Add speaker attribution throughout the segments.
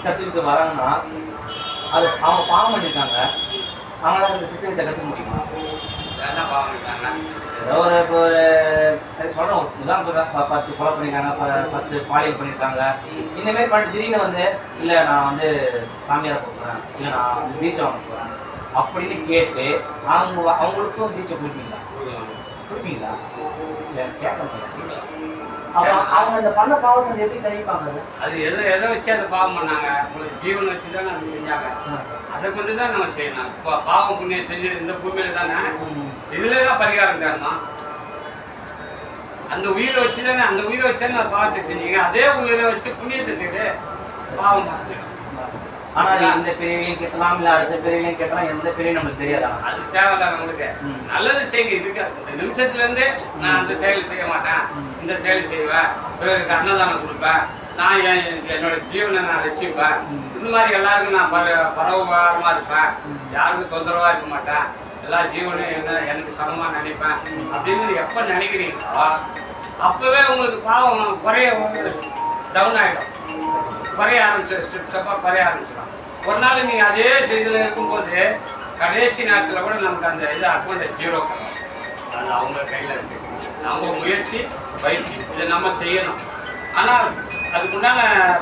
Speaker 1: கற்றுக்கிட்டு வராங்கன்னா அது அவங்க பாவம் பண்ணியிருக்காங்க. அவங்களால இந்த சித்திரத்தை கற்றுக்க முடியுமா?
Speaker 2: என்ன பாவம் பண்ணிட்டாங்க?
Speaker 1: ஏதோ ஒரு இப்போ ஒரு சொல்கிறேன், உதாரணம் சொல்கிறேன், 10 கொலை பண்ணியிருக்காங்க, 10 பாலியல் பண்ணியிருக்காங்க. இந்தமாரி பண்ணிட்டு திடீர்னு வந்து இல்லை நான் வந்து சாமியாரை போகிறேன், இல்லை நான் வந்து பீச்சை வாங்க போகிறேன் அப்படின்னு கேட்டு அவங்களுக்கும் பீச்சை கொடுப்பீங்களா? கொடுப்பீங்களா? இல்லை கேட்க முடியாது. அப்புறம் அவங்க இந்த பண்ண பாவத்தை எப்படி கழிப்பாங்க?
Speaker 2: அது எதை வச்சு அதை பாவம் பண்ணாங்க? உங்களுக்கு ஜீவன் வச்சு தானே அது செஞ்சாங்க. அதை கொண்டு தான் நம்ம செய்யணும். இப்போ பாவம் புண்ணியம் செஞ்சது இந்த பூமியில தானே, இதுல தான் பரிகாரம் தரணும். அந்த உயிரை வச்சு தானே, அந்த உயிரை வச்சு தானே பாவத்தை செஞ்சீங்க. அதே உயிரை வச்சு புண்ணியத்துக்கு பாவம்.
Speaker 1: ஆனா இந்த பிரிவையும் கேட்கலாம், இல்ல அடுத்த பிரிவையும் கேட்கலாம், எந்த பிரிவும் நம்மளுக்கு தெரியாதா?
Speaker 2: அது தேவையில்ல. நம்மளுக்கு நல்லது செய்யுங்க. இதுக்கு இந்த நிமிஷத்துல இருந்து நான் அந்த செயல் செய்ய மாட்டேன், இந்த செயல் செய்வேன், பிறருக்கு அன்னதானம் கொடுப்பேன், நான் என்னோட ஜீவனை நான் ரசிப்பேன், இந்த மாதிரி எல்லாருக்கும் நான் பரவமா இருப்பேன், யாருக்கும் தொந்தரவா இருக்க மாட்டேன், எல்லா ஜீவனும் எனக்கு சமமா நினைப்பேன் அப்படின்னு எப்ப நினைக்கிறீங்களோ அப்பவே உங்களுக்கு பாவம் குறைய டவுன் ஆயிடும். குறைய ஆரம்பிச்சிடும். ஸ்டெப் ஸ்டெப்பாக குறைய ஆரம்பிச்சிடும். ஒரு நாள் நீங்கள் அதே செய்தியில் இருக்கும்போது கடைசி நேரத்தில் கூட நமக்கு அந்த இது அக்கௌண்ட் ஜீரோ பண்ணும். அது அவங்க கையில் இருக்கு. அவங்க முயற்சி பயிற்சி இதை நம்ம செய்யணும். ஆனால் அதுக்குண்டான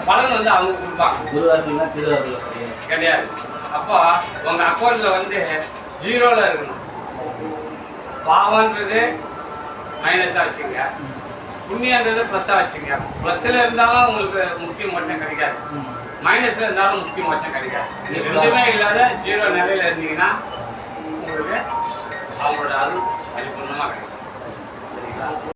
Speaker 2: பலன் வந்து அவங்க கொடுப்பாங்க. கிடையாது. அப்போ உங்கள் அக்கௌண்ட்டில் வந்து ஜீரோவில் இருக்கணும். பாவன்றது மைனஸாக வச்சுங்க, புண்ணியன்றது ப்ளஸ்ஸாக வச்சுங்க. ப்ளஸ்ஸில் இருந்தாலும் உங்களுக்கு முக்கிய மோட்சம் கிடைக்காது, மைனஸில் இருந்தாலும் முக்கிய மோட்சம் கிடைக்காது. நீங்கள் ரெண்டுமே இல்லாத ஜீரோ நிலையில் இருந்தீங்கன்னா உங்களுக்கு அவங்களோட அருள் பரிபூர்ணமாக கிடைக்கும். சரிங்களா?